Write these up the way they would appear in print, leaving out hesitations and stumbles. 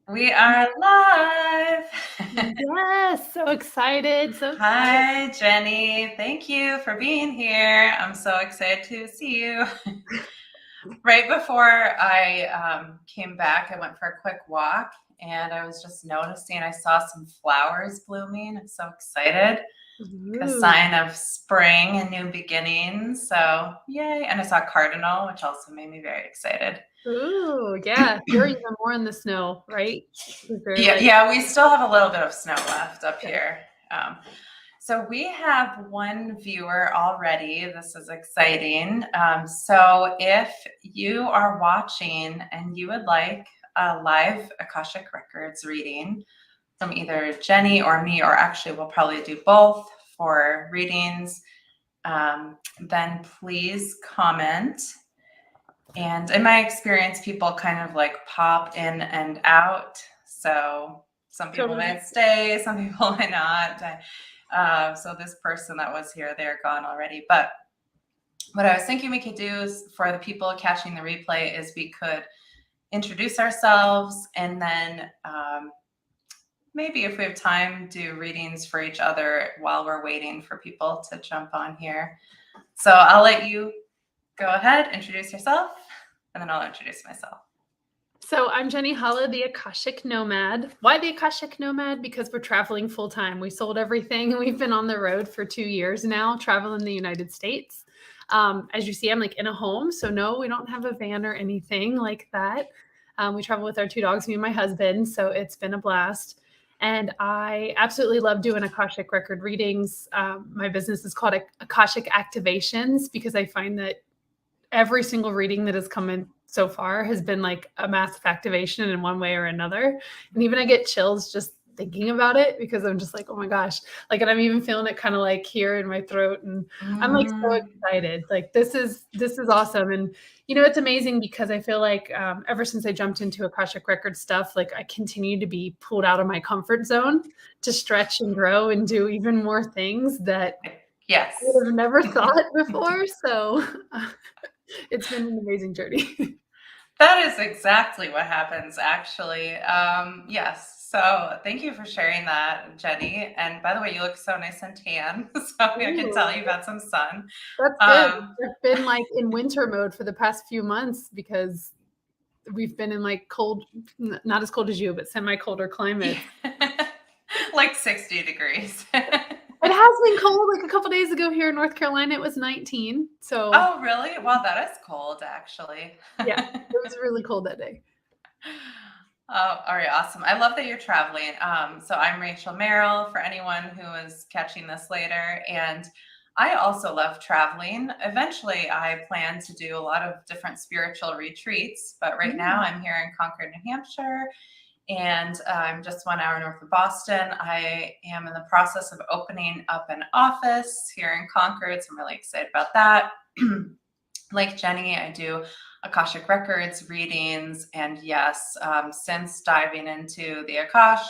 We are live. Yes, so excited, so excited. Hi, Jenny. Thank you for being here. I'm so excited to see you. Right before I came back, I went for a quick walk and I was just noticing I saw some flowers blooming. I'm so excited. Like a Ooh, sign of spring and new beginnings. So, yay. And I saw cardinal, which also made me very excited. ooh, yeah. You're even more in the snow, right? Because they're Yeah, like, yeah, we still have a little bit of snow left up yeah. here. Um, so we have one viewer already. This is exciting. So if you are watching and you would like a live Akashic Records reading from either Jenny or me, or actually we'll probably do both for readings, then please comment. And in my experience, people kind of like pop in and out. So some people Totally. might stay, some people might not. So this person that was here, they're gone already. But what I was thinking we could do is for the people catching the replay is we could introduce ourselves and then maybe if we have time, do readings for each other while we're waiting for people to jump on here. So I'll let you go ahead, introduce yourself, and then I'll introduce myself. So I'm Jeni Holla, the Akashic Nomad. Why the Akashic Nomad? Because we're traveling full time. We sold everything and we've been on the road for 2 years now, traveling the United States. As you see, I'm like in a home. So no, we don't have a van or anything like that. We travel with our two dogs, me and my husband. So it's been a blast. And I absolutely love doing Akashic record readings. My business is called Akashic Activations because I find that every single reading that has come in so far has been like a massive activation in one way or another. And even I get chills just thinking about it because I'm just like, oh my gosh. Like, and I'm even feeling it kind of like here in my throat. And I'm like so Mm, excited. Like this is awesome. And it's amazing because I feel like ever since I jumped into Akashic Records stuff, like I continue to be pulled out of my comfort zone to stretch and grow and do even more things that yes. I would have never thought before. So it's been an amazing journey. That is exactly what happens, actually. Yes. So thank you for sharing that, Jenny. And by the way, you look so nice and tan. So I can Ooh, tell you've had some sun. that's good. Um, I've been like in winter mode for the past few months because we've been in like cold, not as cold as you, but semi colder climates. like 60 degrees. It has been cold. Like a couple days ago here in North Carolina, it was 19. So Oh, really? Well, that is cold, actually. yeah, it was really cold that day. Oh, all right, awesome. I love that you're traveling. So I'm Rachel Merrill for anyone who is catching this later. And I also love traveling. Eventually, I plan to do a lot of different spiritual retreats, but right now Mm. I'm here in Concord, New Hampshire, and I'm just 1 hour north of Boston. I am in the process of opening up an office here in Concord, so I'm really excited about that. Like Jenny, I do Akashic Records readings. And yes, since diving into the Akash,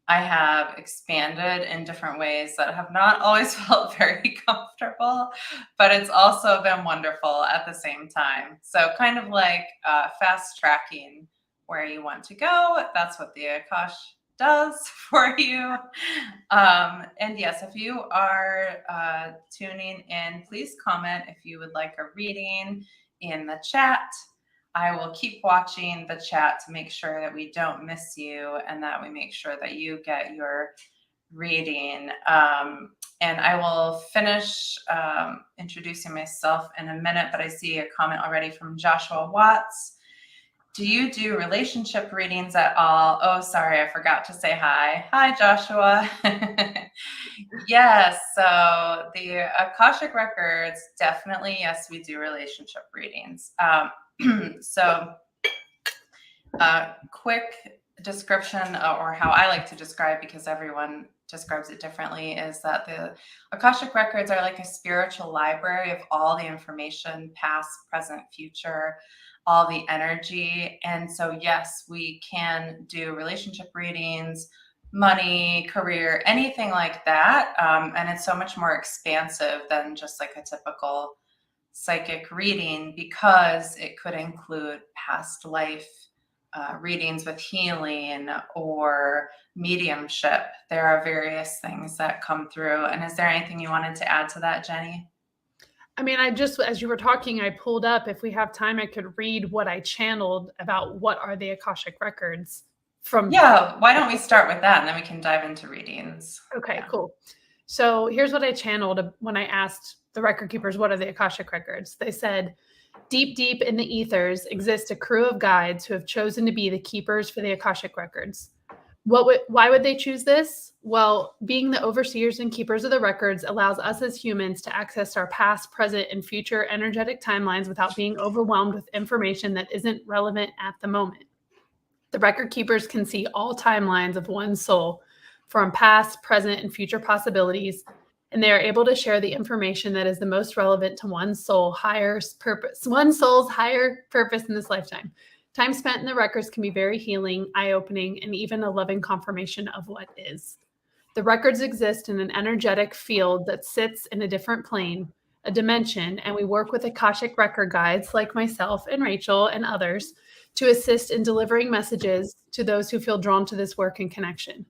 I have expanded in different ways that have not always felt very comfortable, but it's also been wonderful at the same time. So, kind of like fast tracking where you want to go. That's what the Akash does for you. And yes, if you are tuning in, please comment if you would like a reading in the chat. I will keep watching the chat to make sure that we don't miss you and that we make sure that you get your reading. And I will finish introducing myself in a minute, but I see a comment already from Joshua Watts. Do you do relationship readings at all? Oh, sorry, I forgot to say hi. Hi, Joshua. Yes, so the Akashic Records, definitely, yes, we do relationship readings. So, quick description or how I like to describe, because everyone describes it differently, is that the Akashic Records are like a spiritual library of all the information, past, present, future, all the energy. And so, yes, we can do relationship readings, money, career, anything like that. And it's so much more expansive than just like a typical psychic reading because it could include past life readings with healing or mediumship. There are various things that come through. And is there anything you wanted to add to that, Jeni? I mean, as you were talking, I pulled up, if we have time, I could read what I channeled about what are the Akashic Records from. Yeah, why don't we start with that and then we can dive into readings. Okay, Yeah. cool. So here's what I channeled when I asked the record keepers, what are the Akashic Records? They said, deep, deep in the ethers exists a crew of guides who have chosen to be the keepers for the Akashic Records. Why would they choose this? Well, being the overseers and keepers of the records allows us as humans to access our past, present, and future energetic timelines without being overwhelmed with information that isn't relevant at the moment. The record keepers can see all timelines of one's soul from past, present, and future possibilities, and they are able to share the information that is the most relevant to one's soul's higher purpose in this lifetime. Time spent in the records can be very healing, eye-opening, and even a loving confirmation of what is. The records exist in an energetic field that sits in a different plane, a dimension, and we work with Akashic record guides like myself and Rachel and others to assist in delivering messages to those who feel drawn to this work and connection.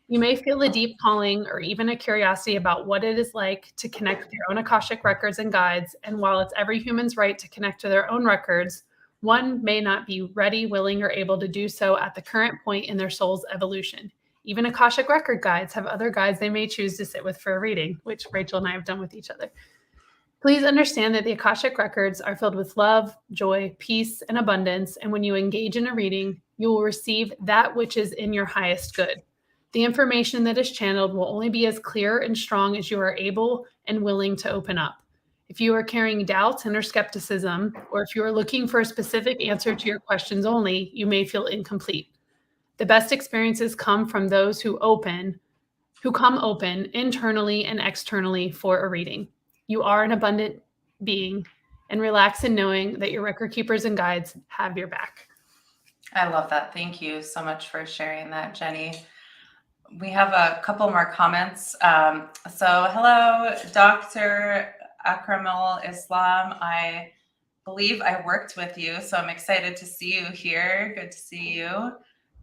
You may feel a deep calling or even a curiosity about what it is like to connect with your own Akashic records and guides, and while it's every human's right to connect to their own records, one may not be ready, willing, or able to do so at the current point in their soul's evolution. Even Akashic record guides have other guides they may choose to sit with for a reading, which Rachel and I have done with each other. Please understand that the Akashic records are filled with love, joy, peace, and abundance, and when you engage in a reading, you will receive that which is in your highest good. The information that is channeled will only be as clear and strong as you are able and willing to open up. If you are carrying doubts and or skepticism, or if you are looking for a specific answer to your questions only, you may feel incomplete. The best experiences come from those who come open internally and externally for a reading. You are an abundant being, and relax in knowing that your record keepers and guides have your back. I love that. Thank you so much for sharing that, Jeni. We have a couple more comments. So hello, Dr. Akramul Islam. I believe I worked with you, so I'm excited to see you here. Good to see you.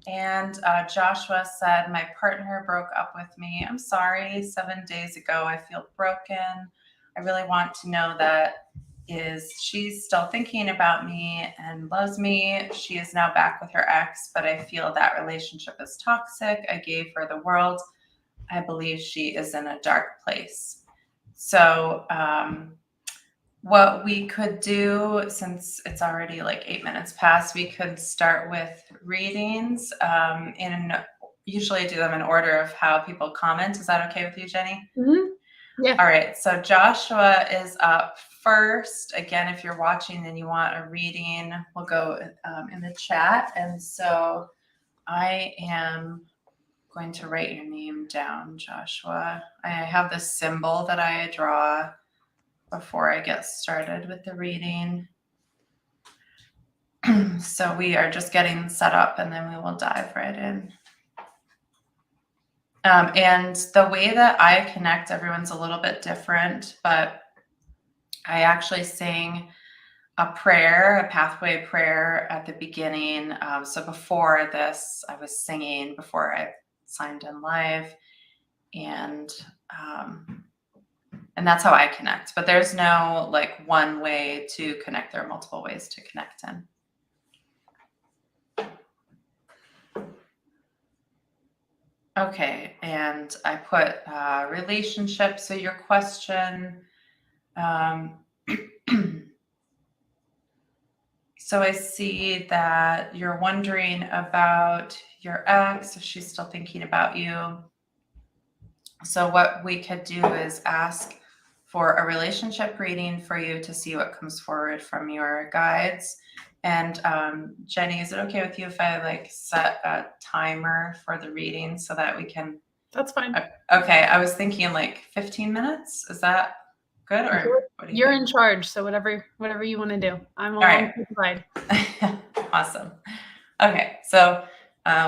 And Joshua said, my partner broke up with me. I'm sorry, 7 days ago. I feel broken. I really want to know that she's still thinking about me and loves me. She is now back with her ex, but I feel that relationship is toxic. I gave her the world. I believe she is in a dark place. So what we could do, since it's already like 8 minutes past, we could start with readings usually do them in order of how people comment. Is that okay with you, Jeni? Mm-hmm. Yeah. All right. So Joshua is up first. Again, if you're watching and you want a reading, we'll go in the chat. And so I am going to write your name down, Joshua. I have this symbol that I draw before I get started with the reading. So we are just getting set up and then we will dive right in. And the way that I connect, everyone's a little bit different, but I actually sing a prayer, a pathway prayer at the beginning. So before this, I was singing before I signed in live, and that's how I connect. But there's no like one way to connect. There are multiple ways to connect in. Okay, and I put relationship. So your question, so I see that you're wondering about your ex, if she's still thinking about you. So what we could do is ask for a relationship reading for you to see what comes forward from your guides. And Jeni, is it okay with you if I like set a timer for the reading so that we can? That's fine. Okay, I was thinking like 15 minutes. Is that good, or what do you You're think? in charge, so whatever you want to do. I'm along for the ride. Awesome. Okay, so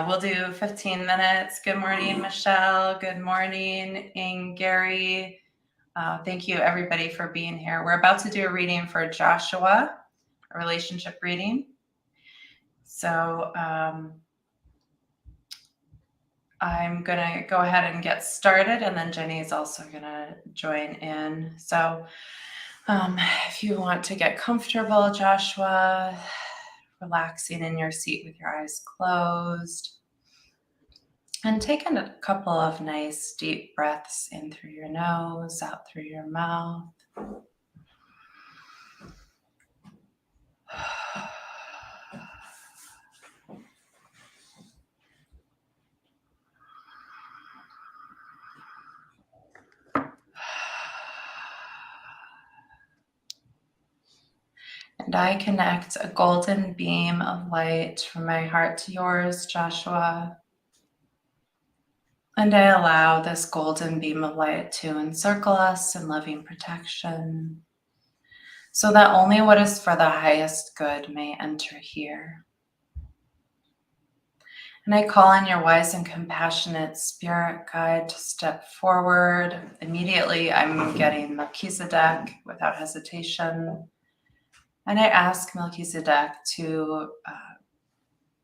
we'll do 15 minutes. Good morning, Michelle. Good morning, Gary. Thank you, everybody, for being here. We're about to do a reading for Joshua, a relationship reading. So I'm going to go ahead and get started, and then Jeni is also going to join in. So if you want to get comfortable, Joshua, relaxing in your seat with your eyes closed, and take in a couple of nice deep breaths in through your nose, out through your mouth. And I connect a golden beam of light from my heart to yours, Joshua. And I allow this golden beam of light to encircle us in loving protection, so that only what is for the highest good may enter here. And I call on your wise and compassionate spirit guide to step forward. Immediately, I'm getting Melchizedek without hesitation. And I ask Melchizedek to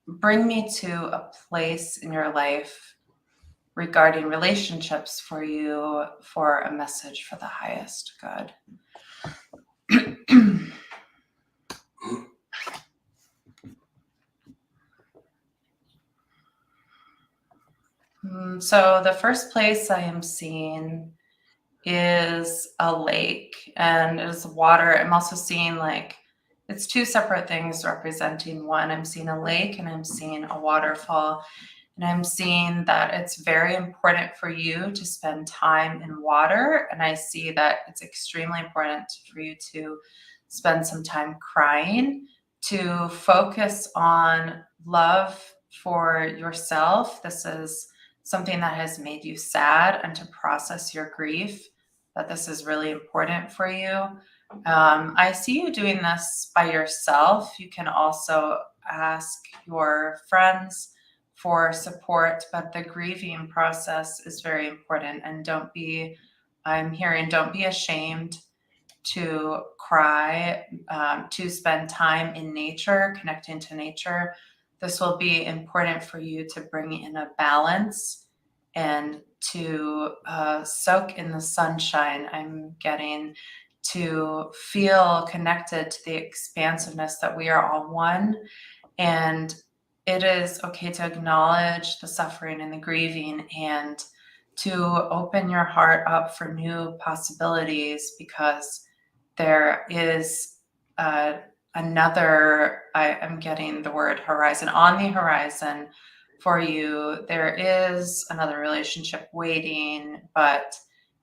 bring me to a place in your life regarding relationships for you, for a message for the highest good. So the first place I am seeing is a lake, and it is water. I'm also seeing it's two separate things representing one. I'm seeing a lake and I'm seeing a waterfall. And I'm seeing that it's very important for you to spend time in water. And I see that it's extremely important for you to spend some time crying, to focus on love for yourself. This is something that has made you sad, and to process your grief, that this is really important for you. I see you doing this by yourself. You can also ask your friends for support, but the grieving process is very important. And don't be ashamed to cry, to spend time in nature, connecting to nature. This will be important for you to bring in a balance and to soak in the sunshine. I'm getting to feel connected to the expansiveness that we are all one. And it is okay to acknowledge the suffering and the grieving, and to open your heart up for new possibilities, because there is another, I'm getting the word horizon, on the horizon for you. There is another relationship waiting, but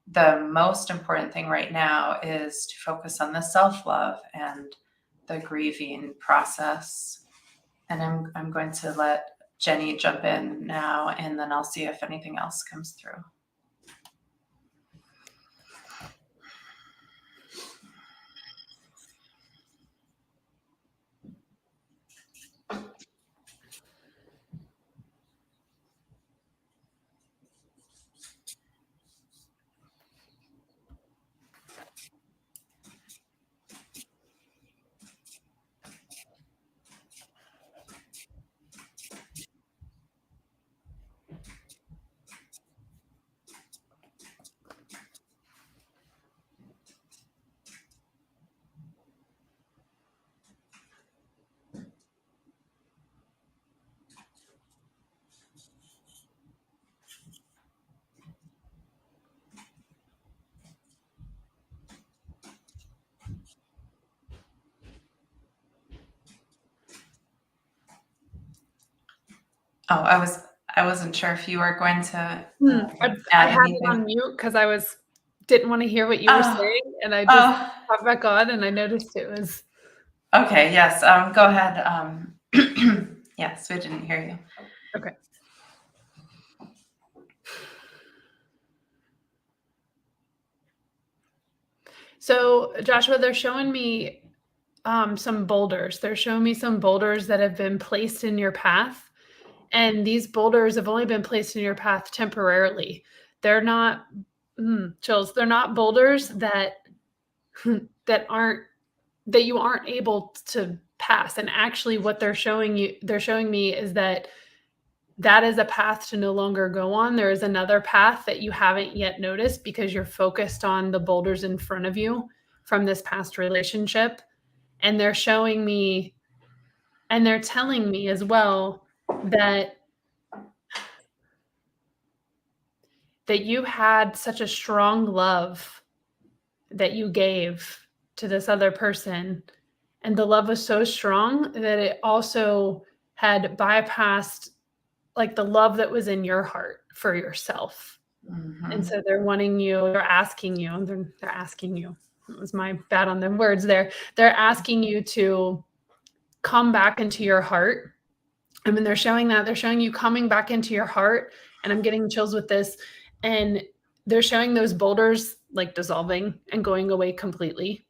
the most important thing right now is to focus on the self-love and the grieving process. And I'm going to let Jeni jump in now, and then I'll see if anything else comes through. Oh, I wasn't sure if you were going to I add had it on anything. mute because didn't want to hear what you were saying, and I just popped back on, and I noticed it was okay. Yes. Go ahead. Yes, we didn't hear you. okay. So Joshua, they're showing me some boulders. They're showing me some boulders that have been placed in your path. And these boulders have only been placed in your path temporarily. They're not chills. They're not boulders that you aren't able to pass. And actually what they're showing me is that is a path to no longer go on. There is another path that you haven't yet noticed because you're focused on the boulders in front of you from this past relationship. And they're showing me, and they're telling me as well that you had such a strong love that you gave to this other person. And the love was so strong that it also had bypassed like the love that was in your heart for yourself. Mm-hmm. And so they're asking you, it was my bad on the words there. They're asking you to come back into your heart. I mean, they're showing you coming back into your heart, and I'm getting chills with this. And they're showing those boulders like dissolving and going away completely.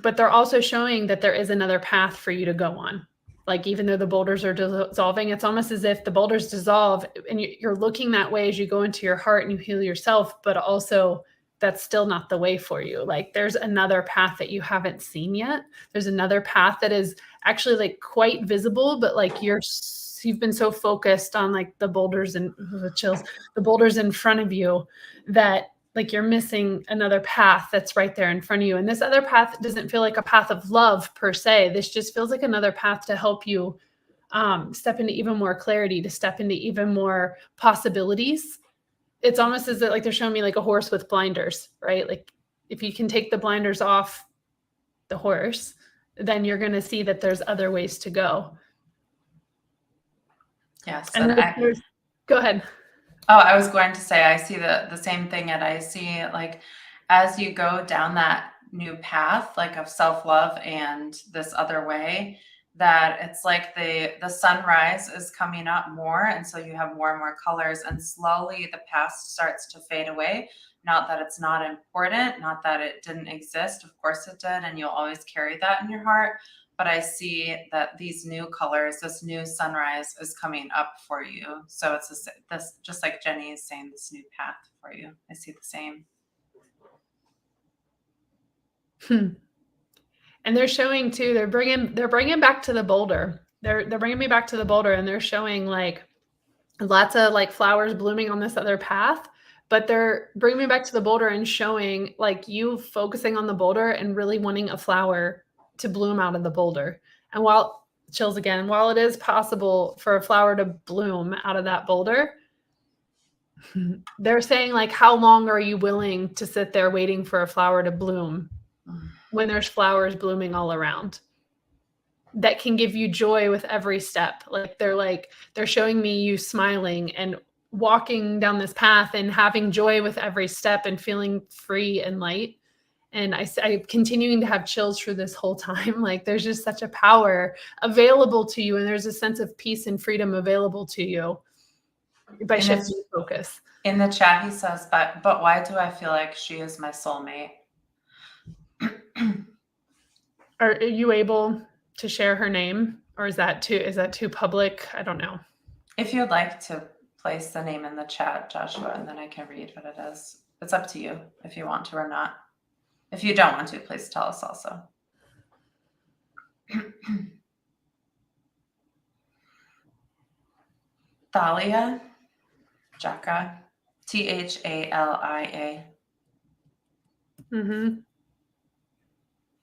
But they're also showing that there is another path for you to go on. Like, even though the boulders are dissolving, it's almost as if the boulders dissolve and you're looking that way as you go into your heart and you heal yourself, but also that's still not the way for you. Like, there's another path that you haven't seen yet. There's another path that is actually like quite visible, but like you've been so focused on like the boulders and the boulders in front of you that like you're missing another path that's right there in front of you. And this other path doesn't feel like a path of love per se. This just feels like another path to help you step into even more clarity, to step into even more possibilities. It's almost as if like they're showing me like a horse with blinders, right? Like if you can take the blinders off the horse, then you're going to see that there's other ways to go. Yes. And go ahead. Oh, I was going to say, I see the same thing. And I see like, as you go down that new path, like of self-love and this other way, that it's like the sunrise is coming up more. And so you have more and more colors, and slowly the past starts to fade away. Not that it's not important, not that it didn't exist. Of course it did. And you'll always carry that in your heart. But I see that these new colors, this new sunrise is coming up for you. So it's this, just like Jeni is saying, this new path for you. I see the same. And they're showing too, they're bringing back to the boulder. They're bringing me back to the boulder, and they're showing like lots of like flowers blooming on this other path. But they're bringing me back to the boulder and showing like you focusing on the boulder and really wanting a flower to bloom out of the boulder. And while it is possible for a flower to bloom out of that boulder, they're saying like, how long are you willing to sit there waiting for a flower to bloom when there's flowers blooming all around that can give you joy with every step? Like they're showing me you smiling and walking down this path and having joy with every step and feeling free and light. And I'm continuing to have chills through this whole time. Like there's just such a power available to you. And there's a sense of peace and freedom available to you by shifting focus. In the chat, he says, but why do I feel like she is my soulmate? Are you able to share her name, or is that too public? I don't know. If you'd like to place the name in the chat, Joshua, and then I can read what it is. It's up to you if you want to or not. If you don't want to, please tell us also. Thalia, Jaka, Thalia. Mm-hmm.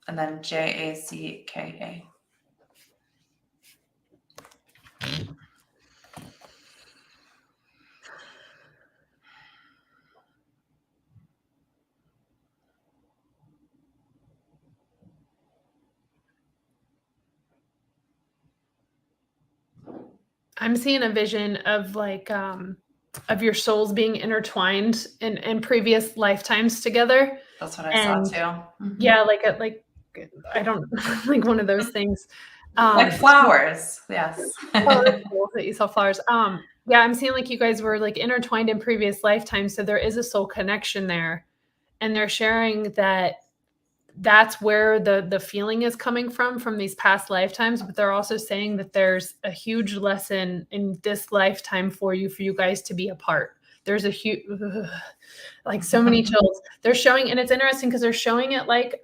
And then Jacka. I'm seeing a vision of like of your souls being intertwined in previous lifetimes together. That's what I saw too. Mm-hmm. Yeah, like I don't like one of those things. Like flowers, yes. Oh, that's cool that you saw flowers. Yeah, I'm seeing like you guys were like intertwined in previous lifetimes, so there is a soul connection there, and they're sharing that that's where the feeling is coming from these past lifetimes. But they're also saying that there's a huge lesson in this lifetime for you guys to be apart. there's a huge, like so many chills. They're showing, and it's interesting because they're showing it like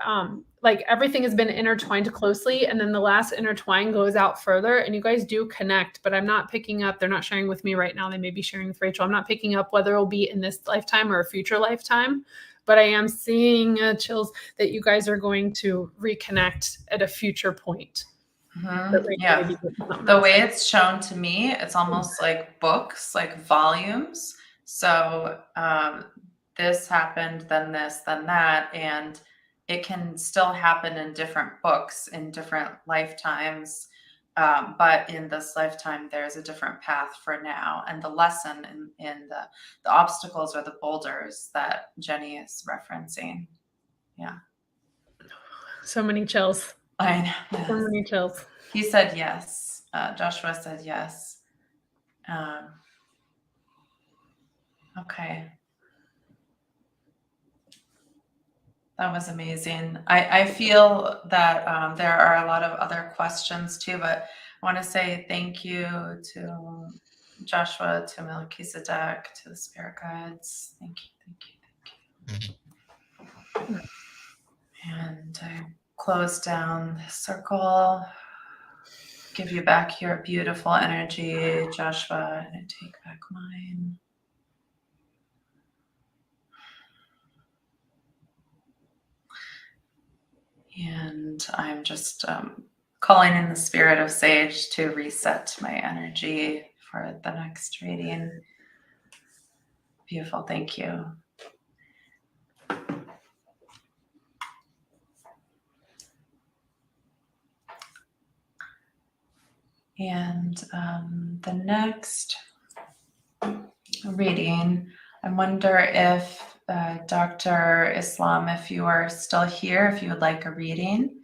everything has been intertwined closely, and then the last intertwine goes out further, and you guys do connect, but I'm not picking up, they're not sharing with me right now. They may be sharing with Rachel. I'm not picking up whether it'll be in this lifetime or a future lifetime, but I am seeing chills that you guys are going to reconnect at a future point. Yeah. The way it's shown to me, it's almost like books, like volumes. So this happened, then this, then that, and it can still happen in different books in different lifetimes. But in this lifetime, there's a different path for now. And the lesson in the obstacles or the boulders that Jeni is referencing. Yeah. So many chills. I know. So many chills. He said yes. Joshua said yes. Okay. That was amazing. I feel that there are a lot of other questions too, but I want to say thank you to Joshua, to Melchizedek, to the spirit guides. Thank you. And I close down the circle. Give you back your beautiful energy, Joshua, and I take back mine. And I'm just calling in the spirit of Sage to reset my energy for the next reading. Beautiful, thank you. And the next reading, I wonder if Dr. Islam, if you are still here, if you would like a reading.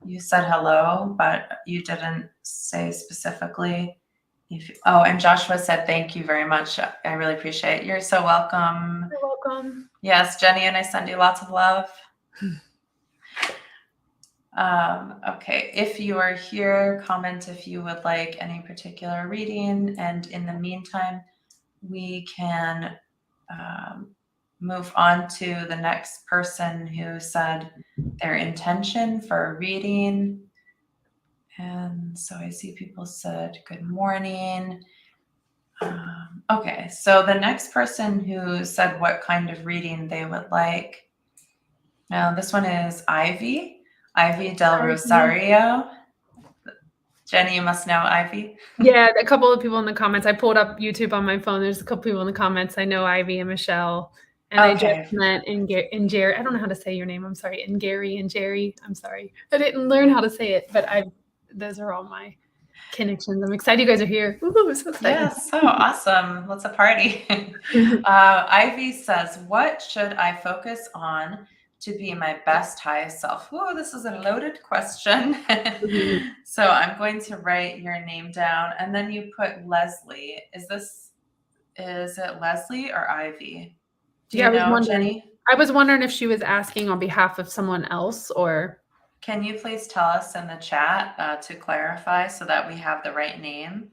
You said hello, but you didn't say specifically. And Joshua said thank you very much. I really appreciate it. You're so welcome. You're welcome. Yes, Jeni, and I send you lots of love. Okay, if you are here, comment if you would like any particular reading, and in the meantime, we can move on to the next person who said their intention for a reading. And so I see people said good morning. Okay, so the next person who said what kind of reading they would like. Now this one is Ivy Del Rosario. Jeni, you must know Ivy. Yeah, a couple of people in the comments. I pulled up YouTube on my phone. There's a couple people in the comments. I know Ivy and Michelle. And okay. I just met in Jerry. I don't know how to say your name. I'm sorry. In Gary and Jerry. I'm sorry. I didn't learn how to say it, but those are all my connections. I'm excited you guys are here. Ooh, so excited. Yeah, so awesome. Let's a party. Ivy says, what should I focus on to be my best, highest self? Whoa, this is a loaded question. Mm-hmm. So I'm going to write your name down, and then you put Leslie. Is it Leslie or Ivy? Do you know, Jeni? I was wondering if she was asking on behalf of someone else, or... Can you please tell us in the chat to clarify so that we have the right name?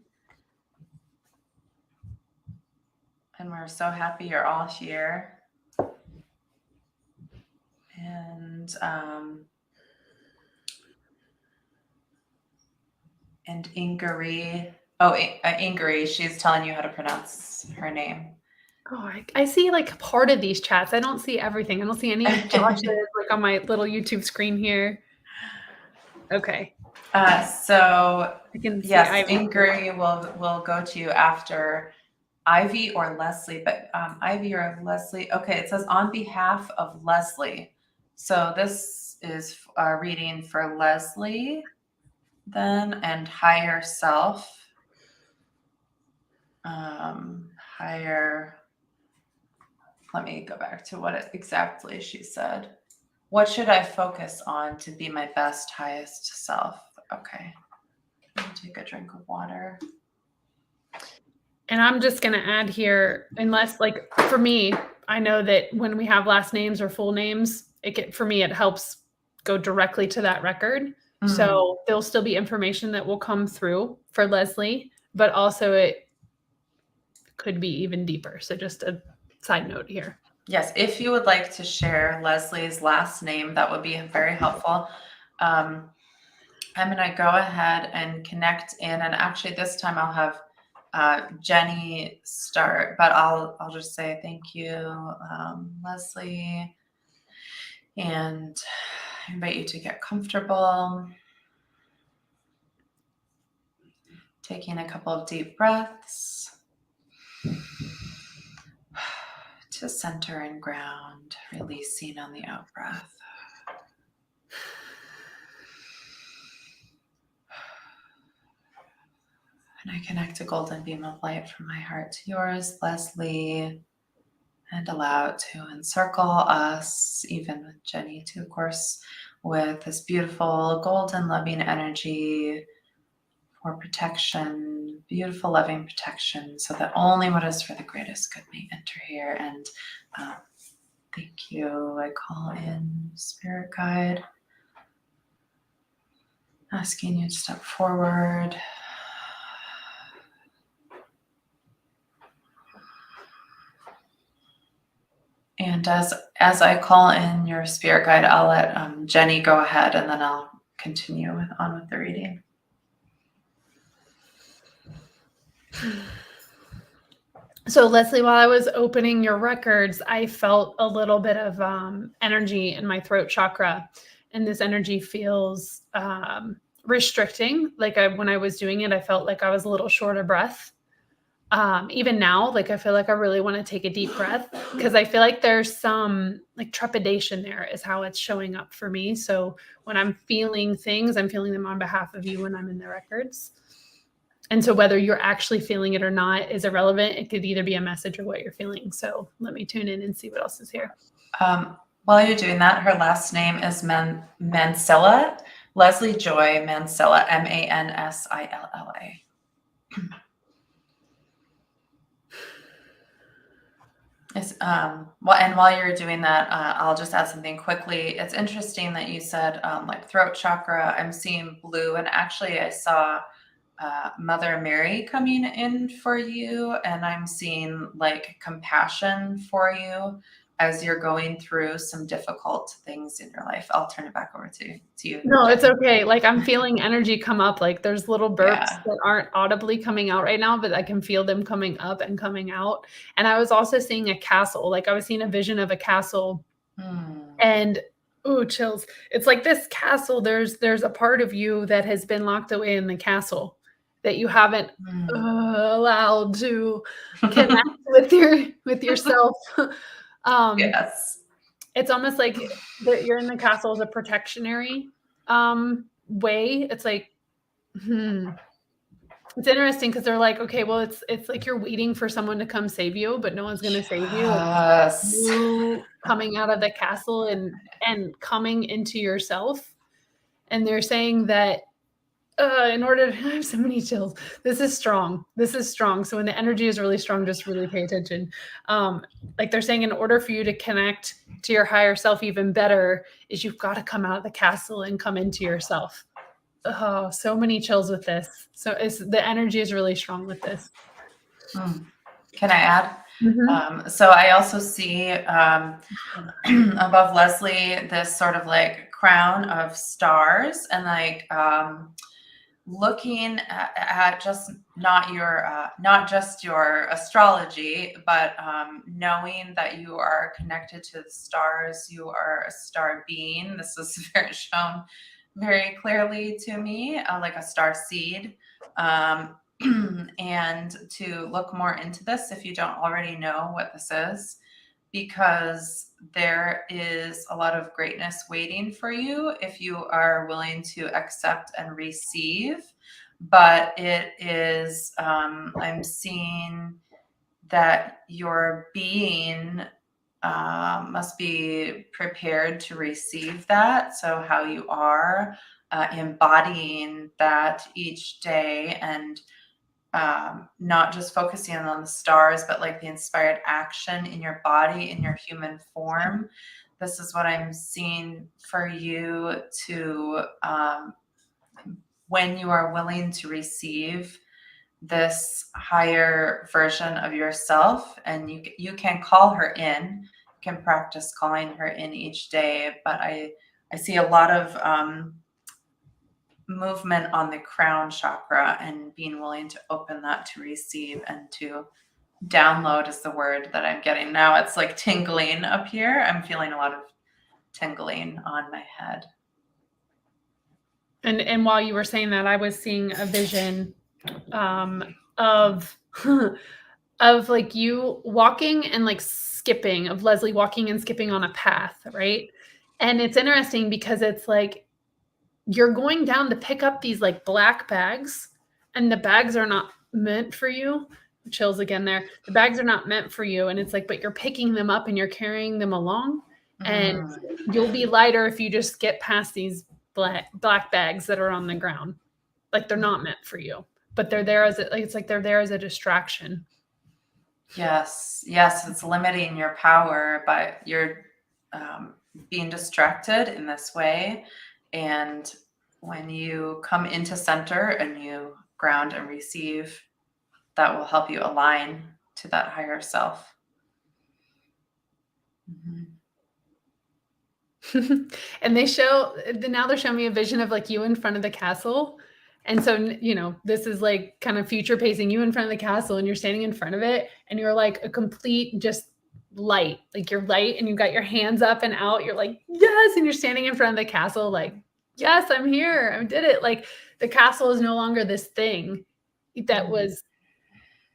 And we're so happy you're all here. And Ingari, Ingari, she's telling you how to pronounce her name. Oh, I see like part of these chats. I don't see everything. I don't see any of Josh's like on my little YouTube screen here. Okay. So I can see yes, Ivy. Ingari will go to you after Ivy or Leslie, but Ivy or Leslie. Okay, it says on behalf of Leslie. So this is a reading for Leslie then, and higher self. Let me go back to what exactly she said. What should I focus on to be my best, highest self? Okay. Let me take a drink of water. And I'm just going to add here, unless like for me, I know that when we have last names or full names, for me, it helps go directly to that record. Mm-hmm. So there'll still be information that will come through for Leslie, but also it could be even deeper. So just a side note here. Yes, if you would like to share Leslie's last name, that would be very helpful. I'm going to go ahead and connect in, and actually this time I'll have Jeni start, but I'll just say thank you, Leslie, and I invite you to get comfortable. Taking a couple of deep breaths to center and ground, releasing on the out breath. And I connect a golden beam of light from my heart to yours, Leslie, and allow it to encircle us, even with Jeni too, of course, with this beautiful golden loving energy for protection, beautiful loving protection, so that only what is for the greatest good may enter here. And thank you. I call in spirit guide, asking you to step forward. And as I call in your spirit guide, I'll let Jeni go ahead, and then I'll continue on with the reading. So Leslie, while I was opening your records, I felt a little bit of energy in my throat chakra, and this energy feels restricting. Like when I was doing it, I felt like I was a little short of breath. Even now, like I feel like I really want to take a deep breath, because I feel like there's some like trepidation there is how it's showing up for me. So when I'm feeling things, I'm feeling them on behalf of you when I'm in the records. And so whether you're actually feeling it or not is irrelevant. It could either be a message or what you're feeling. So let me tune in and see what else is here. While you're doing that, her last name is Mansilla, Leslie Joy Mansilla, Mansilla. Well, and while you're doing that, I'll just add something quickly. It's interesting that you said like throat chakra. I'm seeing blue, and actually I saw Mother Mary coming in for you, and I'm seeing like compassion for you as you're going through some difficult things in your life. I'll turn it back over to you. No, Jeni. it's okay. Like I'm feeling energy come up. Like there's little burps that aren't audibly coming out right now, but I can feel them coming up and coming out. And I was also seeing a castle. Like I was seeing a vision of a castle, and ooh, chills. It's like this castle. There's a part of you that has been locked away in the castle that you haven't allowed to connect with yourself. Yes. It's almost like that you're in the castle as a protectionary way. It's like, it's interesting because they're like, okay, well, it's like you're waiting for someone to come save you, but no one's going to save you. It's you coming out of the castle and coming into yourself. And they're saying that in order to I have so many chills. This is strong. So when the energy is really strong, just really pay attention. Like they're saying, in order for you to connect to your higher self even better, is you've got to come out of the castle and come into yourself. Oh, so many chills with this. So the energy is really strong with this. Can I add? So I also see above Leslie this sort of like crown of stars, and like looking at just not just your astrology, but knowing that you are connected to the stars. You are a star being. This is shown very clearly to me, like a star seed. And to look more into this if you don't already know what this is, because there is a lot of greatness waiting for you if you are willing to accept and receive. But it is, I'm seeing that your being must be prepared to receive that. So how you are embodying that each day, and not just focusing on the stars, but like the inspired action in your body, in your human form. This is what I'm seeing for you to, when you are willing to receive this higher version of yourself, and you can call her in. You can practice calling her in each day, but I see a lot of movement on the crown chakra and being willing to open that to receive and to download is the word that I'm getting now. It's like tingling up here. I'm feeling a lot of tingling on my head. And while you were saying that, I was seeing a vision of of like you walking and like skipping, of Leslie walking and skipping on a path, right? And it's interesting because it's like you're going down to pick up these like black bags, and the bags are not meant for you. Chills again there. The bags are not meant for you. And it's like, but you're picking them up and you're carrying them along. And you'll be lighter if you just get past these black bags that are on the ground. Like they're not meant for you, but they're there as it's like they're there as a distraction. Yes, it's limiting your power, but you're being distracted in this way. And when you come into center and you ground and receive, that will help you align to that higher self. And they're showing me a vision of like you in front of the castle. And so, you know, this is like kind of future pacing, you in front of the castle, and you're standing in front of it, and you're like a complete just light, like you're light, and you got your hands up and out. You're like, yes. And you're standing in front of the castle, like, yes, I'm here. I did it. Like the castle is no longer this thing that was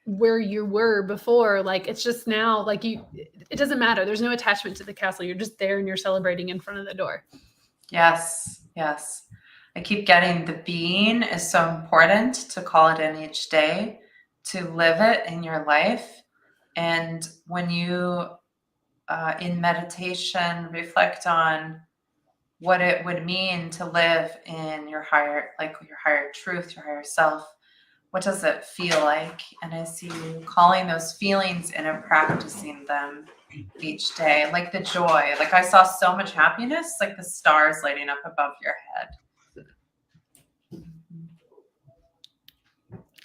where you were before. Like it's just now, like it doesn't matter. There's no attachment to the castle. You're just there and you're celebrating in front of the door. Yes. I keep getting the being is so important to call it in each day, to live it in your life. And when you in meditation reflect on what it would mean to live in your higher truth, your higher self, what does it feel like? And I see you calling those feelings in and practicing them each day, like the joy. Like I saw so much happiness, like the stars lighting up above your head.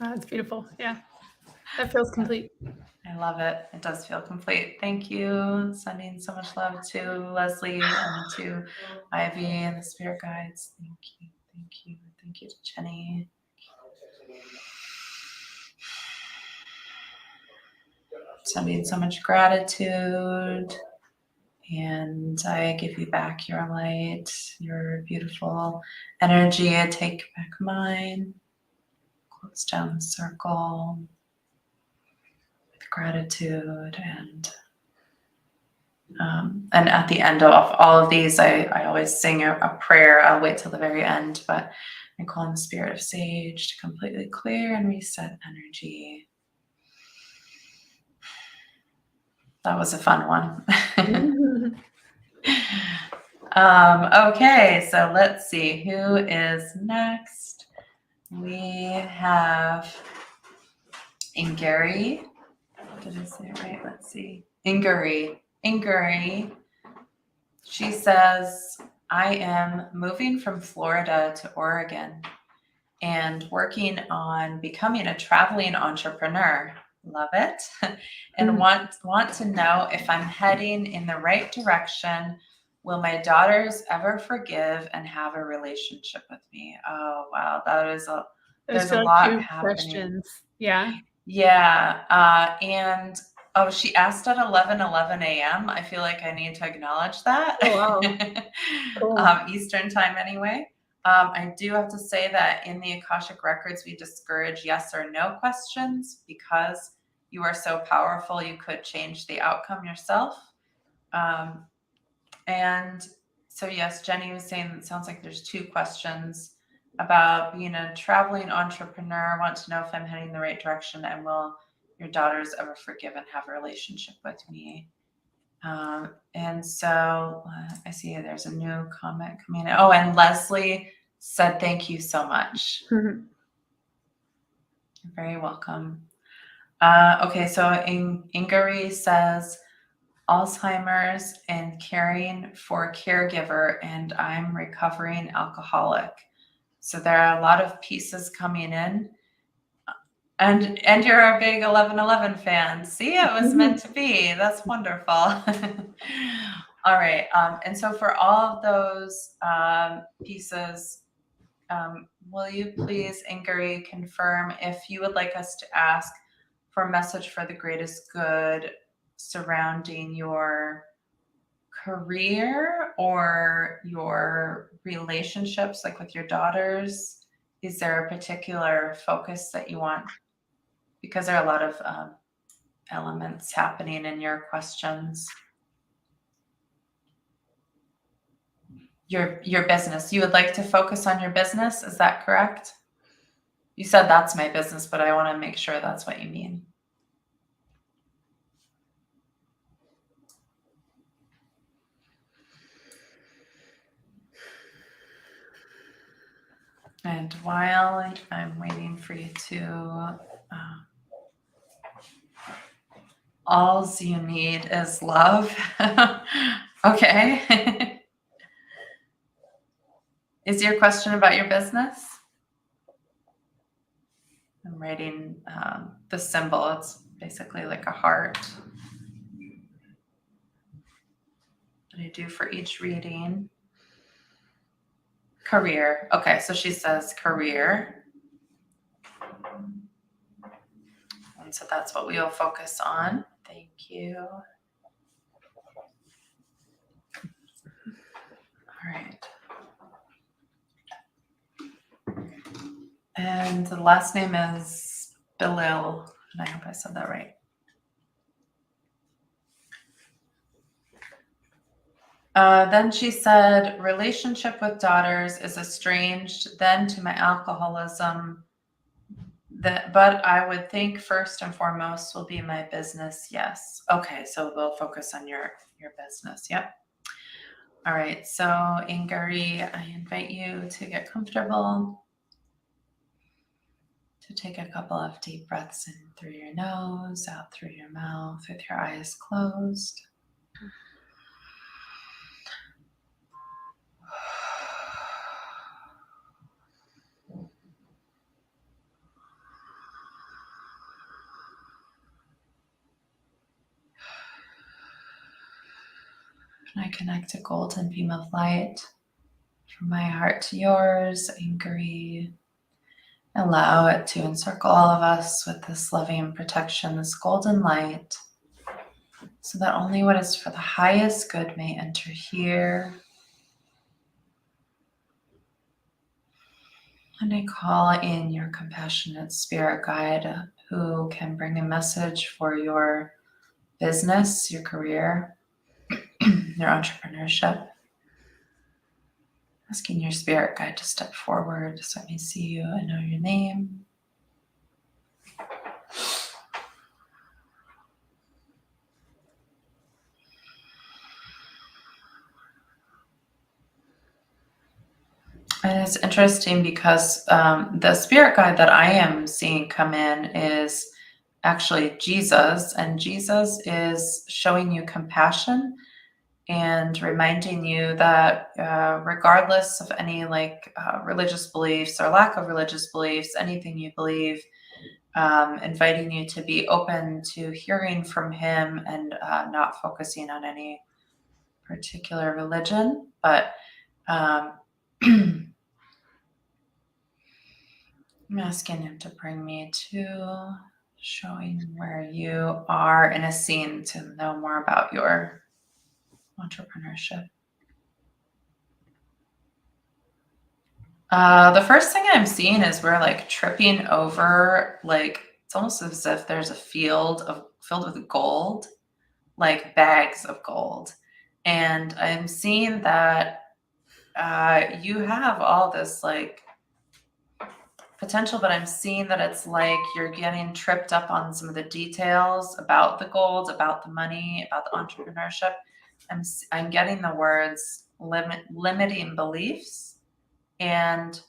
Oh, that's beautiful. Yeah, that feels complete. I love it. It does feel complete. Thank you. Sending so much love to Leslie and to Ivy and the spirit guides. Thank you. Thank you to Jeni. Sending so much gratitude. And I give you back your light, your beautiful energy. I take back mine. Close down the circle with gratitude. And at the end of all of these, I always sing a prayer. I'll wait till the very end, but I call on the spirit of sage to completely clear and reset energy. That was a fun one. Okay, so let's see who is next. We have Ingari. Did I say it right? Let's see. Ingari. She says, I am moving from Florida to Oregon and working on becoming a traveling entrepreneur. Love it. And want to know if I'm heading in the right direction. Will my daughters ever forgive and have a relationship with me? Oh, wow. There's a lot happening. Questions. Yeah. And she asked at 11:11 a.m. I feel like I need to acknowledge that. Oh, wow. Cool. Eastern time anyway. I do have to say that in the Akashic Records, we discourage yes or no questions because you are so powerful, you could change the outcome yourself. And so, yes, Jeni was saying it sounds like there's two questions about being a traveling entrepreneur. I want to know if I'm heading in the right direction, and will your daughters ever forgive and have a relationship with me? And so I see there's a new comment coming in. Oh, and Leslie said, thank you so much. You're very welcome. Okay, so Ingari says, Alzheimer's and caring for a caregiver, and I'm recovering alcoholic. So there are a lot of pieces coming in. And you're a big 1111 fan. See, it was meant to be. That's wonderful. All right. And so for all of those pieces, will you please, Ingari, confirm if you would like us to ask for a message for the greatest good surrounding your career or your relationships, like with your daughters? Is there a particular focus that you want? Because there are a lot of elements happening in your questions. Your business. You would like to focus on your business, is that correct? You said that's my business, but I want to make sure that's what you mean. And while I'm waiting for you to, all you need is love. Okay. Is your question about your business? I'm writing the symbol. It's basically like a heart that I do for each reading. Career. Okay, so she says career. And so that's what we will focus on. Thank you. All right. And the last name is Belil, and I hope I said that right. Then she said, relationship with daughters is estranged then to my alcoholism. But I would think first and foremost will be my business. Yes. Okay, so we'll focus on your business. Yep. All right. So Ingari, I invite you to get comfortable, to take a couple of deep breaths in through your nose, out through your mouth with your eyes closed. And I connect a golden beam of light from my heart to yours, Ingari. Allow it to encircle all of us with this loving protection, this golden light, so that only what is for the highest good may enter here. And I call in your compassionate spirit guide who can bring a message for your business, your career, your entrepreneurship. Asking your spirit guide to step forward so I may see you and know your name. And it's interesting because the spirit guide that I am seeing come in is actually Jesus, and Jesus is showing you compassion and reminding you that regardless of any religious beliefs or lack of religious beliefs, anything you believe, inviting you to be open to hearing from him and not focusing on any particular religion, but I'm asking him to bring me to showing where you are in a scene to know more about your entrepreneurship. The first thing I'm seeing is we're like tripping over, like it's almost as if there's a field filled with gold, like bags of gold. And I'm seeing that you have all this like potential, but I'm seeing that it's like you're getting tripped up on some of the details about the gold, about the money, about the entrepreneurship. I'm getting the words limiting beliefs, and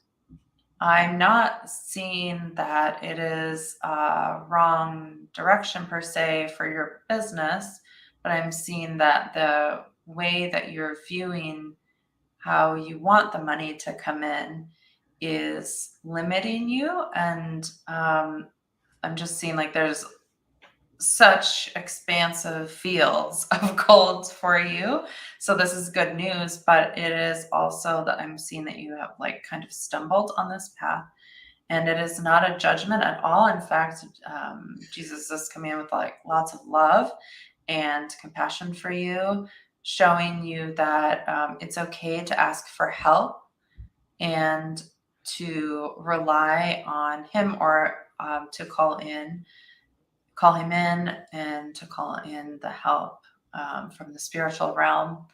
I'm not seeing that it is a wrong direction per se for your business, but I'm seeing that the way that you're viewing how you want the money to come in is limiting you, and I'm just seeing like there's such expansive fields of gold for you. So this is good news, but it is also that I'm seeing that you have like kind of stumbled on this path. And it is not a judgment at all. In fact, Jesus is coming in with like lots of love and compassion for you, showing you that it's okay to ask for help and to rely on him, or to call him in, and to call in the help from the spiritual realm.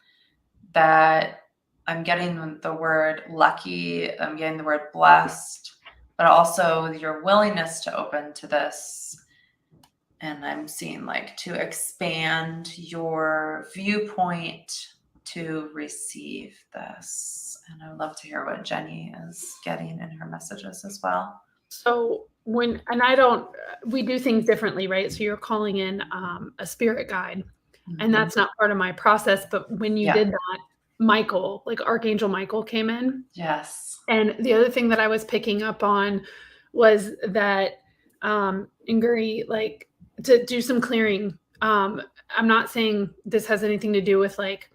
That I'm getting the word lucky, I'm getting the word blessed, but also your willingness to open to this. And I'm seeing like to expand your viewpoint to receive this. And I would love to hear what Jeni is getting in her messages as well. So we do things differently, right? So you're calling in a spirit guide, and that's not part of my process. But when you did that, Michael, like Archangel Michael, came in. Yes. And the other thing that I was picking up on was that Inguri, like, to do some clearing. I'm not saying this has anything to do with like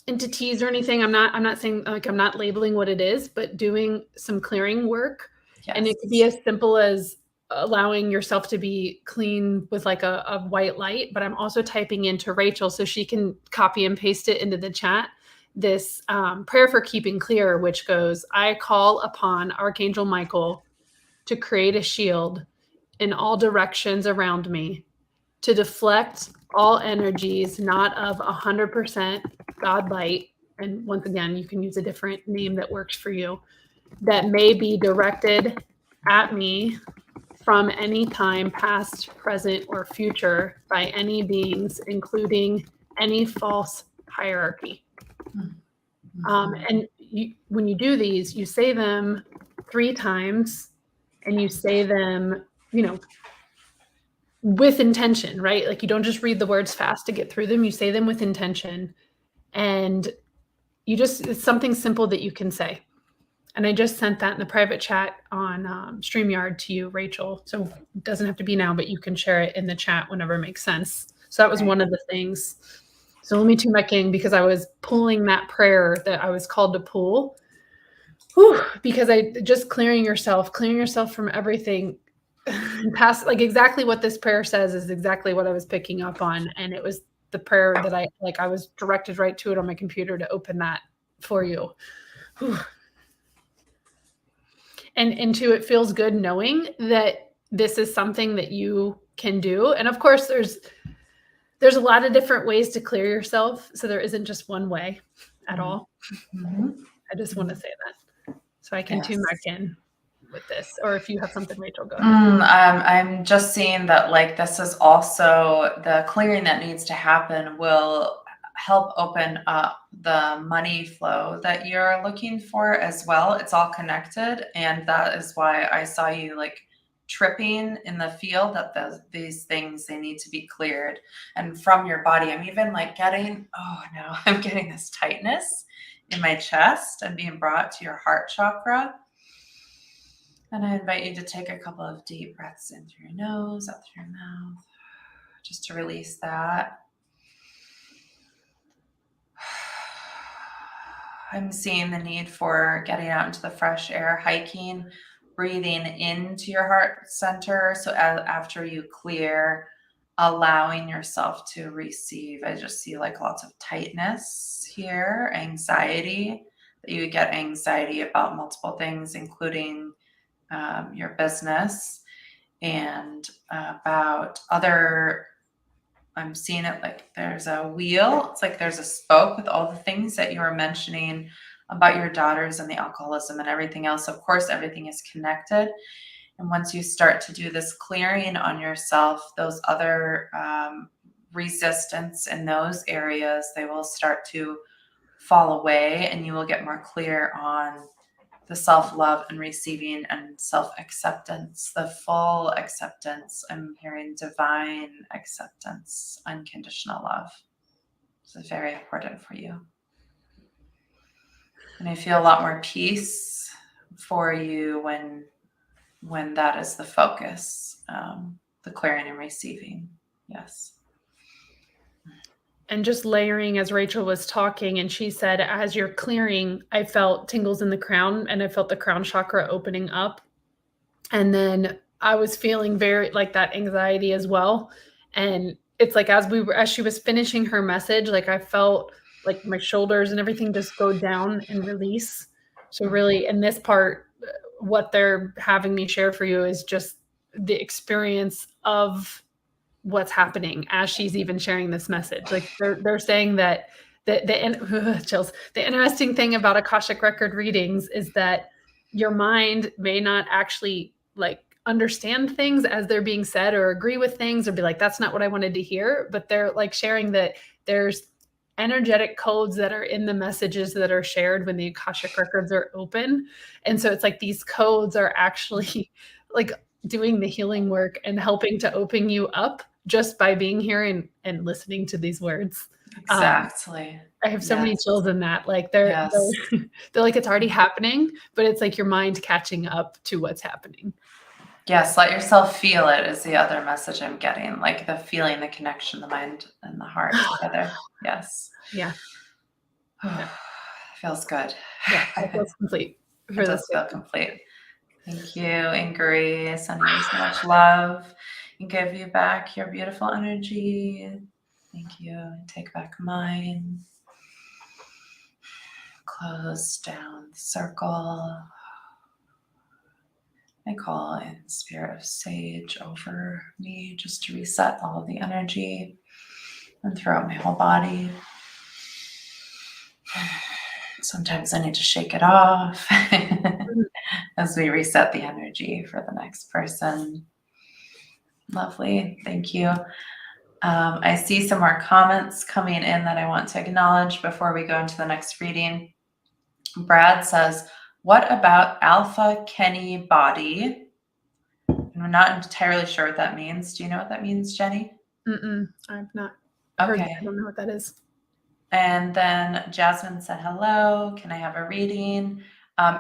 entities or anything. I'm not saying, like, I'm not labeling what it is, but doing some clearing work. Yes. And it could be as simple as allowing yourself to be clean with like a white light. But I'm also typing into Rachel so she can copy and paste it into the chat, this prayer for keeping clear, which goes, I call upon Archangel Michael to create a shield in all directions around me to deflect all energies not of 100% God light. And once again, you can use a different name that works for you, that may be directed at me from any time past, present, or future by any beings, including any false hierarchy. And when you do these, you say them 3 times, and you say them, with intention, right? Like, you don't just read the words fast to get through them. You say them with intention, and it's something simple that you can say. And I just sent that in the private chat on StreamYard to you, Rachel. So it doesn't have to be now, but you can share it in the chat whenever it makes sense. So that was one of the things. So let me tune back in, because I was pulling that prayer that I was called to pull. Because I just clearing yourself from everything past, like, exactly what this prayer says is exactly what I was picking up on. And it was the prayer that I was directed right to it on my computer to open that for you. And two, it feels good knowing that this is something that you can do. And of course, there's a lot of different ways to clear yourself. So there isn't just one way at all. I just want to say that. So I can tune back in with this. Or if you have something, Rachel, go ahead. I'm just seeing that, like, this is also the clearing that needs to happen will help open up the money flow that you're looking for as well. It's all connected. And that is why I saw you like tripping in the field, that these things, they need to be cleared. And from your body, I'm even like getting this tightness in my chest and being brought to your heart chakra. And I invite you to take a couple of deep breaths in through your nose, out through your mouth, just to release that. I'm seeing the need for getting out into the fresh air, hiking, breathing into your heart center. So after you clear, allowing yourself to receive. I just see like lots of tightness here, anxiety, that you get anxiety about multiple things, including your business and about other. I'm seeing it like there's a wheel. It's like there's a spoke with all the things that you were mentioning about your daughters and the alcoholism and everything else. Of course, everything is connected. And once you start to do this clearing on yourself, those other resistance in those areas, they will start to fall away, and you will get more clear on the self-love and receiving and self-acceptance, the full acceptance. I'm hearing divine acceptance, unconditional love. This is very important for you. And I feel a lot more peace for you when that is the focus. the clearing and receiving. Yes. And just layering as Rachel was talking, and she said, as you're clearing, I felt tingles in the crown and I felt the crown chakra opening up. And then I was feeling very like that anxiety as well. And it's like, as she was finishing her message, like I felt like my shoulders and everything just go down and release. So really in this part, what they're having me share for you is just the experience of what's happening as she's even sharing this message. Like they're saying that chills. The interesting thing about Akashic record readings is that your mind may not actually like understand things as they're being said or agree with things or be like, that's not what I wanted to hear. But they're like sharing that there's energetic codes that are in the messages that are shared when the Akashic records are open. And so it's like these codes are actually like doing the healing work and helping to open you up just by being here and listening to these words. Exactly. I have so many chills in that. Like they're like, it's already happening, but it's like your mind catching up to what's happening. Yes. Let yourself feel it is the other message I'm getting. Like the feeling, the connection, the mind and the heart together. Yes. Yeah. Feels good. Yeah. It feels complete. It does feel complete. Thank you, Ingrid. Sending you so much love and give you back your beautiful energy. Thank you. Take back mine. Close down the circle. I call in spirit of sage over me just to reset all of the energy and throughout my whole body. Sometimes I need to shake it off as we reset the energy for the next person. Lovely. Thank you. I see some more comments coming in that I want to acknowledge before we go into the next reading. Brad says, what about Alpha Kenny body? And I'm not entirely sure what that means. Do you know what that means, Jeni? I've not heard. I don't know what that is. And then Jasmine said, hello, can I have a reading?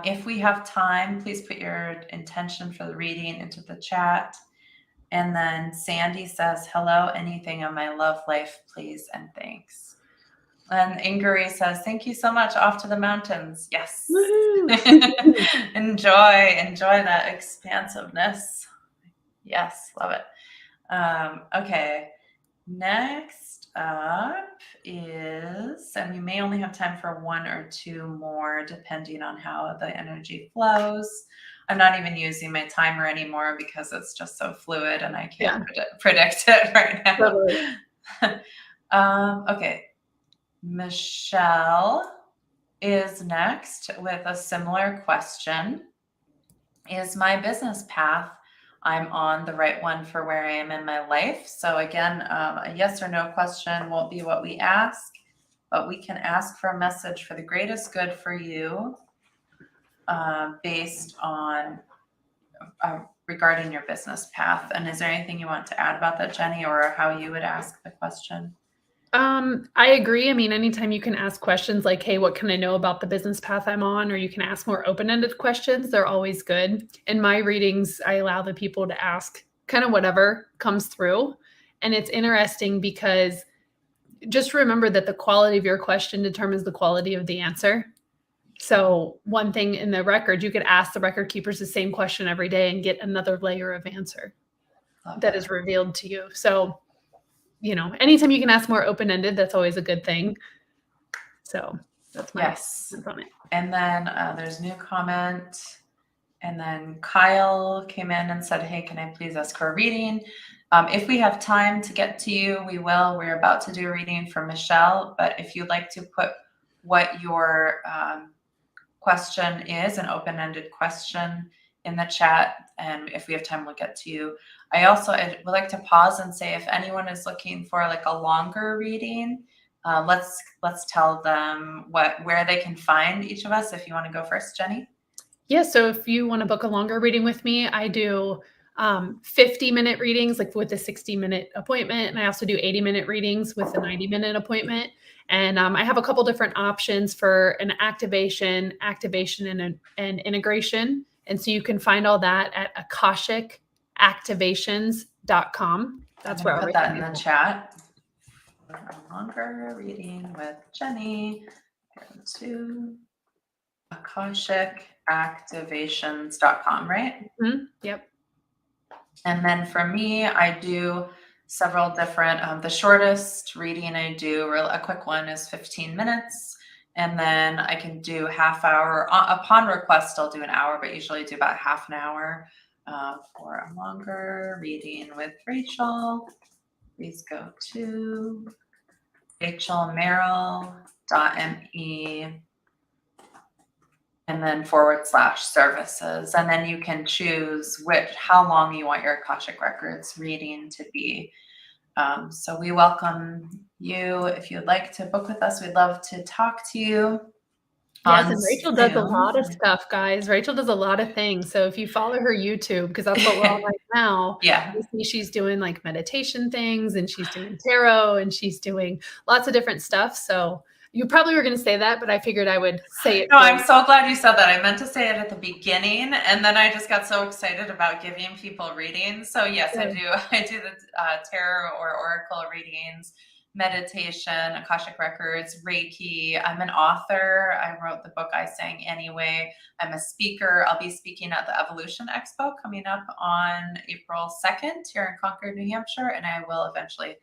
If we have time, please put your intention for the reading into the chat. And then Sandy says, hello, anything on my love life, please, and thanks. And Ingrid says, thank you so much. Off to the mountains. Yes. enjoy that expansiveness. Yes, love it. Okay. Next up is, and we may only have time for one or two more, depending on how the energy flows. I'm not even using my timer anymore because it's just so fluid and I can't predict it right now. Totally. Okay. Michelle is next with a similar question. Is my business path I'm on the right one for where I am in my life? So again, a yes or no question won't be what we ask, but we can ask for a message for the greatest good for you based on regarding your business path. And is there anything you want to add about that, Jeni, or how you would ask the question? I agree. I mean, anytime you can ask questions like, hey, what can I know about the business path I'm on? Or you can ask more open-ended questions. They're always good. In my readings, I allow the people to ask kind of whatever comes through. And it's interesting because just remember that the quality of your question determines the quality of the answer. So one thing in the record, you could ask the record keepers the same question every day and get another layer of answer that is revealed to you. So anytime you can ask more open-ended, that's always a good thing. So that's my sense on it. And then there's a new comment. And then Kyle came in and said, hey, can I please ask for a reading? If we have time to get to you, we will. We're about to do a reading for Michelle. But if you'd like to put what your question is, an open-ended question, in the chat, and if we have time, we'll get to you. I would like to pause and say, if anyone is looking for like a longer reading, let's tell them where they can find each of us. If you want to go first, Jeni. Yeah. So if you want to book a longer reading with me, I do 50-minute readings, like with a 60-minute appointment, and I also do 80-minute readings with a 90-minute appointment. And I have a couple different options for an activation, and integration. And so you can find all that at akashicactivations.com. That's where I'm I'll gonna put that in the recommend. chat. No longer reading with Jeni. Go to akashicactivations.com, right? Yep. And then for me, I do several different, the shortest reading I do, a quick one is 15 minutes. And then I can do half hour. Upon request, I'll do an hour, but usually do about half an hour for a longer reading with Rachel. Please go to rachelmerrill.me and then /services. And then you can choose how long you want your Akashic Records reading to be. So we welcome you. If you'd like to book with us, we'd love to talk to you. Yes, and Rachel does a lot of stuff, guys. Rachel does a lot of things. So if you follow her YouTube, because that's what we're on right now, yeah, you see she's doing like meditation things, and she's doing tarot, and she's doing lots of different stuff. So you probably were going to say that, but I figured I would say it. No, I'm so glad you said that. I meant to say it at the beginning, and then I just got so excited about giving people readings. So yes, I do. I do the tarot or oracle readings, meditation, Akashic Records, Reiki. I'm an author. I wrote the book I Sang Anyway. I'm a speaker. I'll be speaking at the Evolution Expo coming up on April 2nd here in Concord, New Hampshire, and I will eventually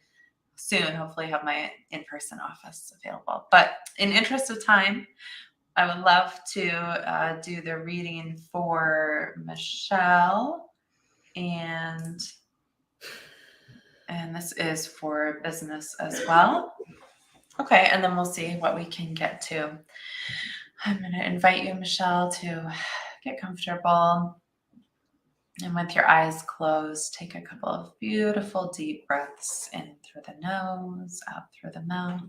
soon hopefully have my in-person office available. But in interest of time, I would love to do the reading for Michelle, and this is for business as well. Okay, and then we'll see what we can get to. I'm going to invite you, Michelle, to get comfortable. And with your eyes closed, take a couple of beautiful deep breaths in through the nose, out through the mouth.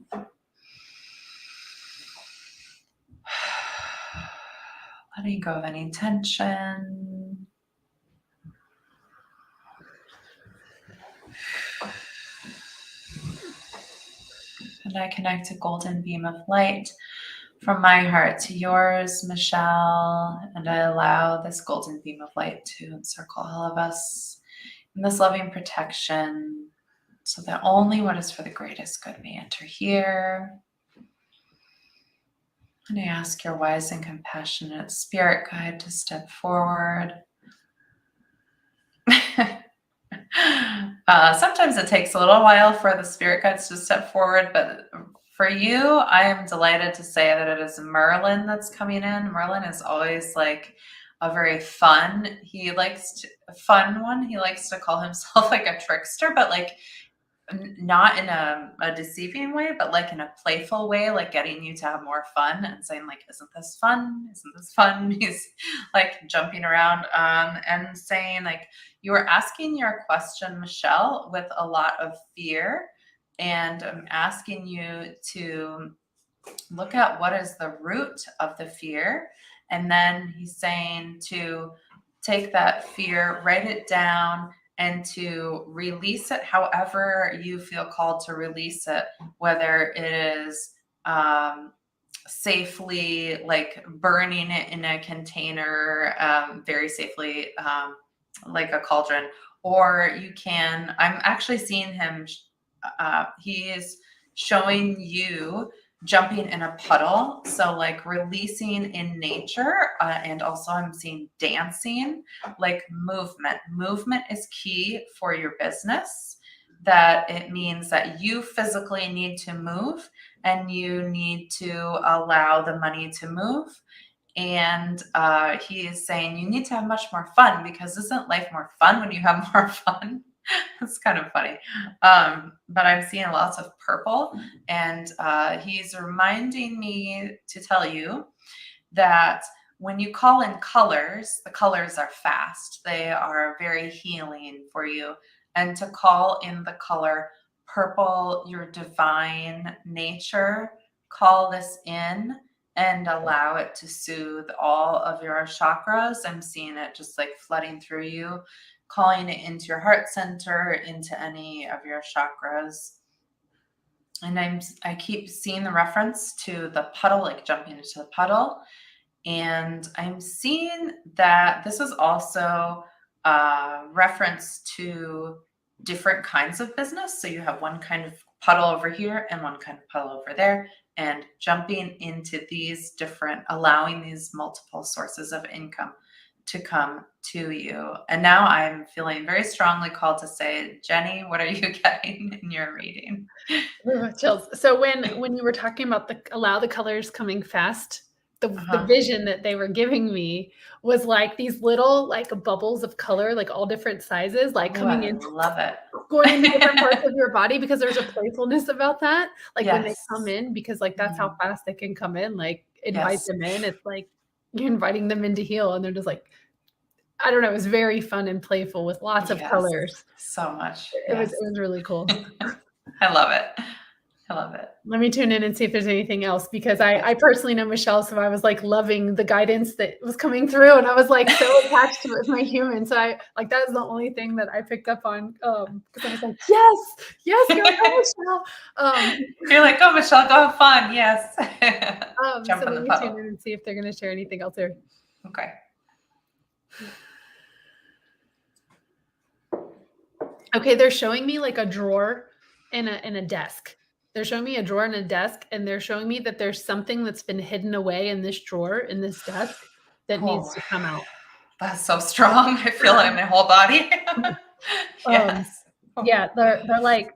Letting go of any tension. And I connect a golden beam of light from my heart to yours, Michelle, and I allow this golden beam of light to encircle all of us in this loving protection, so that only what is for the greatest good may enter here. And I ask your wise and compassionate spirit guide to step forward. Sometimes it takes a little while for the spirit guides to step forward, but for you, I am delighted to say that it is Merlin that's coming in. Merlin is always like a very fun one. He likes to call himself like a trickster, but like not in a deceiving way, but like in a playful way, like getting you to have more fun and saying like, isn't this fun? Isn't this fun? He's like jumping around and saying like, you were asking your question, Michelle, with a lot of fear. And I'm asking you to look at what is the root of the fear. And then he's saying to take that fear, write it down, and to release it however you feel called to release it, whether it is safely, like burning it in a container very safely, like a cauldron, or you can, I'm actually seeing him, he is showing you jumping in a puddle, so like releasing in nature, and also I'm seeing dancing, like movement is key for your business. That it means that you physically need to move, and you need to allow the money to move. And he is saying you need to have much more fun, because isn't life more fun when you have more fun? It's kind of funny. But I'm seeing lots of purple, and he's reminding me to tell you that when you call in colors, the colors are fast. They are very healing for you. And to call in the color purple, your divine nature, call this in and allow it to soothe all of your chakras. I'm seeing it just like flooding through you, calling it into your heart center, into any of your chakras. And I keep seeing the reference to the puddle, like jumping into the puddle. And I'm seeing that this is also reference to different kinds of business. So you have one kind of puddle over here and one kind of puddle over there, and jumping into these different, allowing these multiple sources of income to come to you. And now I'm feeling very strongly called to say, Jenny, what are you getting in your reading? Ooh, chills. So when you were talking about allow the colors coming fast, the vision that they were giving me was like these little like bubbles of color, like all different sizes, like coming in. Love it. Going into different parts of your body, because there's a playfulness about that. Like when they Yes. come in, because like that's how fast they can come in. Like invite Yes. them in. It's like you're inviting them in to heal, and they're just like, I don't know. It was very fun and playful with lots of colors. So much. It was really cool. I love it. I love it. Let me tune in and see if there's anything else, because I personally know Michelle, so I was like loving the guidance that was coming through, and I was like so attached to it with my human. So I like that is the only thing that I picked up on, because I was like, yes, go Michelle. You're like, oh, Michelle, go have fun. Yes. So let me tune in and see if they're going to share anything else there. Okay. Okay, they're showing me like a drawer and a desk. They're showing me a drawer and a desk, and they're showing me that there's something that's been hidden away in this drawer, in this desk, that needs to come out. That's so strong. I feel it in my whole body. Yes. Yeah, they're like,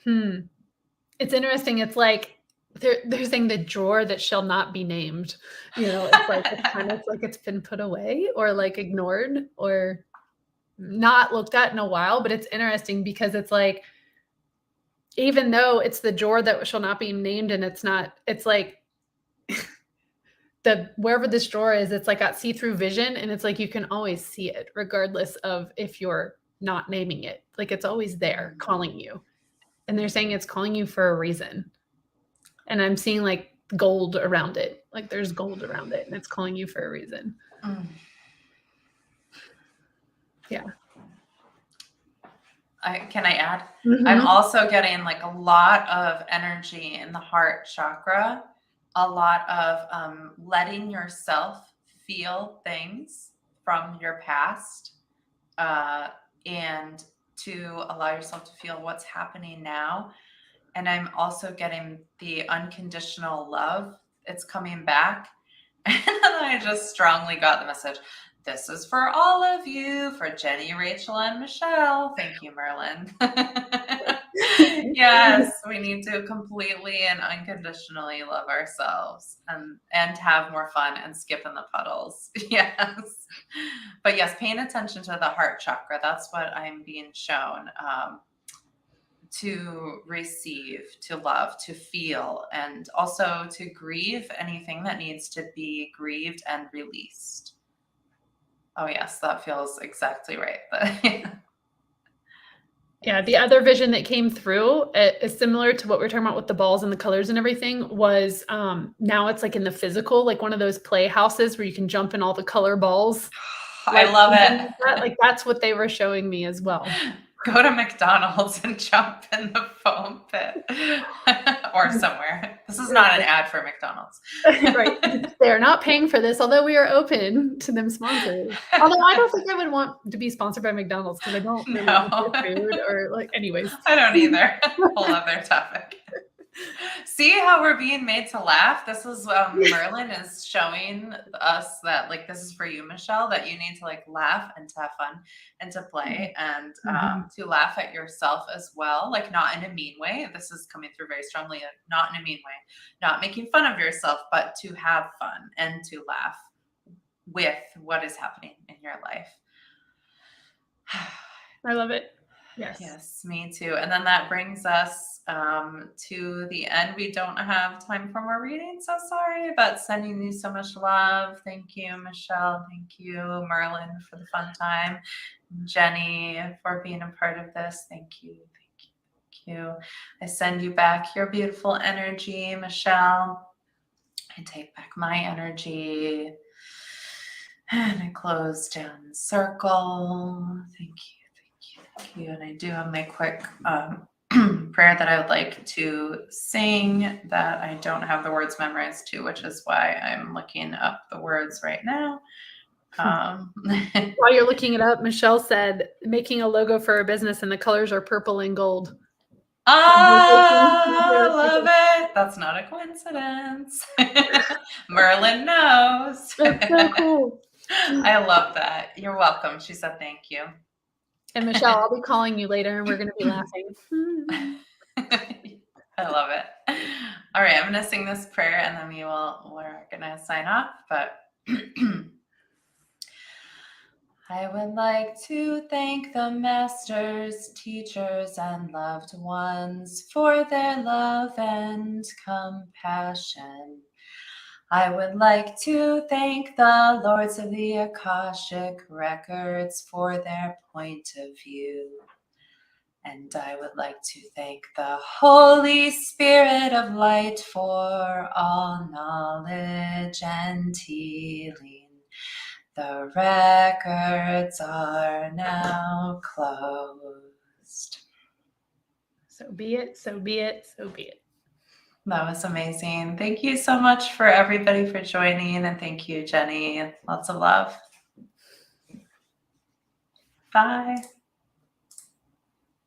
It's interesting. It's like they're saying the drawer that shall not be named. You know, it's like it's kind of like it's been put away or like ignored or not looked at in a while. But it's interesting because it's like, even though it's the drawer that shall not be named, and it's like wherever this drawer is, it's like got see-through vision, and it's like you can always see it regardless of if you're not naming it. Like it's always there calling you. And they're saying it's calling you for a reason. And I'm seeing like gold around it. Like there's gold around it, and it's calling you for a reason. Yeah. Can I add? I'm also getting like a lot of energy in the heart chakra, a lot of letting yourself feel things from your past, and to allow yourself to feel what's happening now. And I'm also getting the unconditional love. It's coming back. And I just strongly got the message. This is for all of you, for Jenny, Rachel, and Michelle. Thank you, Merlin. Yes, we need to completely and unconditionally love ourselves and have more fun and skip in the puddles. Yes. But yes, paying attention to the heart chakra. That's what I'm being shown. To receive, to love, to feel, and also to grieve anything that needs to be grieved and released. Oh, yes, that feels exactly right. Yeah, the other vision that came through is similar to what we were talking about with the balls and the colors and everything was now it's like in the physical, like one of those playhouses where you can jump in all the color balls. I love it. Like that's what they were showing me as well. Go to McDonald's and jump in the foam pit or somewhere. This is not an ad for McDonald's. Right. They're not paying for this, although we are open to them sponsors. Although I don't think I would want to be sponsored by McDonald's because I don't really like their food or like anyways. I don't either. Whole other topic. See how we're being made to laugh? This is Merlin is showing us that like this is for you, Michelle, that you need to like laugh and to have fun and to play and to laugh at yourself as well, like not in a mean way. This is coming through very strongly, not in a mean way, not making fun of yourself, but to have fun and to laugh with what is happening in your life. I love it. Yes, me too. And then that brings us to the end. We don't have time for more reading, so sorry, but sending you so much love. Thank you, Michelle. Thank you, Merlin, for the fun time. Jenny, for being a part of this. Thank you. Thank you. Thank you. I send you back your beautiful energy, Michelle. I take back my energy. And I close down the circle. Thank you. Thank you. And I do have my quick prayer that I would like to sing that I don't have the words memorized to, which is why I'm looking up the words right now. While you're looking it up, Michelle said making a logo for a business and the colors are purple and gold. I love it. That's not a coincidence. Merlin knows. That's so cool. I love that. You're welcome. She said thank you. And Michelle, I'll be calling you later and we're going to be laughing. I love it. All right, I'm going to sing this prayer and then we're going to sign off. But I would like to thank the masters, teachers, and loved ones for their love and compassion. I would like to thank the Lords of the Akashic Records for their point of view. And I would like to thank the Holy Spirit of Light for all knowledge and healing. The records are now closed. So be it, so be it, so be it. That was amazing. Thank you so much for everybody for joining. And thank you, Jeni. Lots of love. Bye.